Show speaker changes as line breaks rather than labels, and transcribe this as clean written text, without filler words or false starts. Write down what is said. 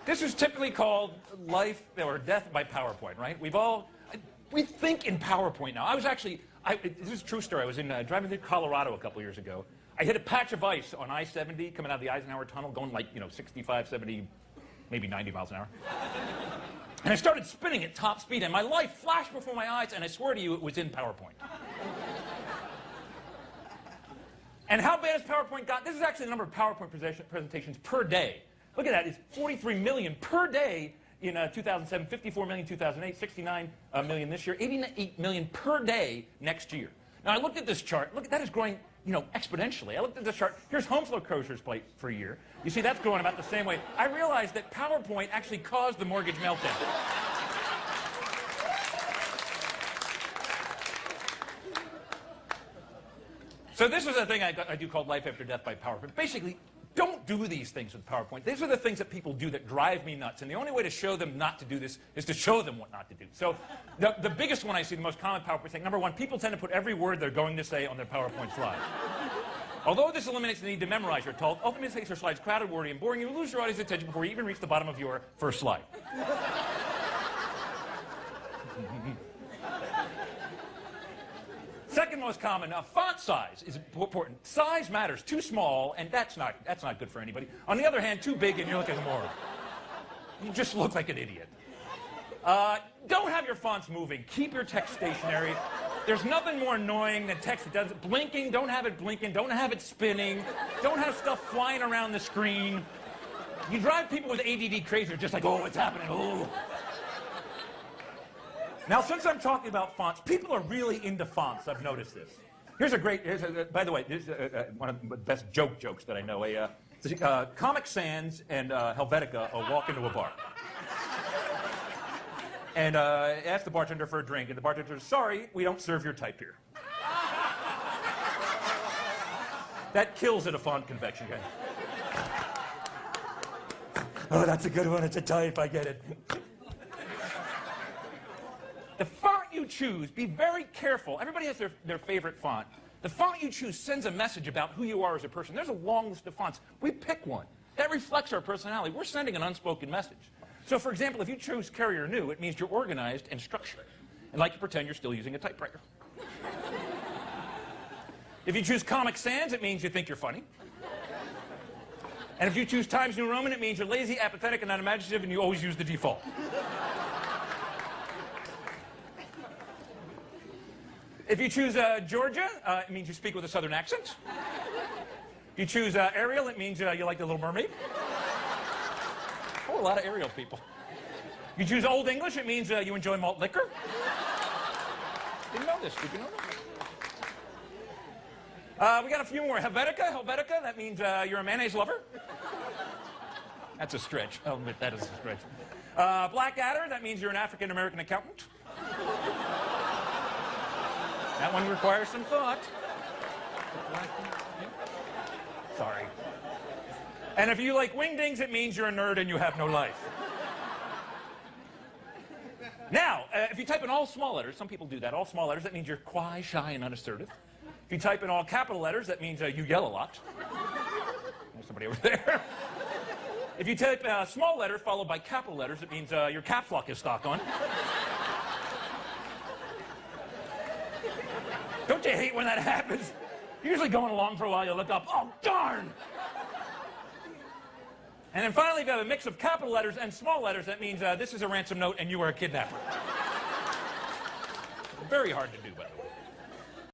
This is typically called life or death by PowerPoint, right? We think in PowerPoint now. This is a true story. I was driving through Colorado a couple years ago. I hit a patch of ice on I-70 coming out of the Eisenhower Tunnel, going like, 65, 70, maybe 90 miles an hour. And I started spinning at top speed, and my life flashed before my eyes, and I swear to you, it was in PowerPoint. And how bad has PowerPoint got? This is actually the number of PowerPoint presentations per day. Look at that. It's 43 million per day in 2007, 54 million in 2008, 69 million this year, 88 million per day next year. Now, I looked at this chart. Look, that is growing, exponentially. I looked at this chart. Here's home foreclosures for a year. You see, that's growing about the same way. I realized that PowerPoint actually caused the mortgage meltdown. So this is a thing I do called Life After Death by PowerPoint. Basically, don't do these things with PowerPoint. These are the things that people do that drive me nuts. And the only way to show them not to do this is to show them what not to do. So the biggest one I see, the most common PowerPoint thing, number one, people tend to put every word they're going to say on their PowerPoint slide. Although this eliminates the need to memorize, you're told, ultimately makes your slides crowded, wordy, and boring. You lose your audience's attention before you even reach the bottom of your first slide. Second most common, font size is important. Size matters. Too small, and that's not good for anybody. On the other hand, too big, and you look like a moron. You just look like an idiot. Don't have your fonts moving. Keep your text stationary. There's nothing more annoying than text that does it. Blinking, don't have it blinking. Don't have it spinning. Don't have stuff flying around the screen. You drive people with ADD crazy. They're just like, oh, what's happening? Oh. Now, since I'm talking about fonts, people are really into fonts. I've noticed this. By the way, this is one of the best jokes that I know. Comic Sans and Helvetica walk into a bar. And ask the bartender for a drink, and the bartender says, sorry, we don't serve your type here. That kills at a font convention, guys. Oh, that's a good one. It's a type. I get it. The font you choose, be very careful. Everybody has their favorite font. The font you choose sends a message about who you are as a person. There's a long list of fonts. We pick one. That reflects our personality. We're sending an unspoken message. So, for example, if you choose Carrier New, it means you're organized and structured, and like to pretend you're still using a typewriter. If you choose Comic Sans, it means you think you're funny. And if you choose Times New Roman, it means you're lazy, apathetic, and unimaginative, and you always use the default. If you choose Georgia, it means you speak with a southern accent. If you choose Ariel, it means you like The Little Mermaid. Oh, a lot of Ariel people. If you choose Old English, it means you enjoy malt liquor. Didn't know this. Did you know that? We got a few more. Helvetica, that means you're a mayonnaise lover. That's a stretch. I'll admit that is a stretch. Blackadder, that means you're an African-American accountant. That one requires some thought. Sorry. And if you like wingdings, it means you're a nerd and you have no life. Now, if you type in all small letters, some people do that, all small letters, that means you're quiet, shy, and unassertive. If you type in all capital letters, that means you yell a lot. There's somebody over there. If you type small letters followed by capital letters, it means your caps lock is stock on. Don't you hate when that happens? You're usually going along for a while, you look up, oh, darn! And then finally, if you have a mix of capital letters and small letters, that means this is a ransom note and you are a kidnapper. Very hard to do, by the way.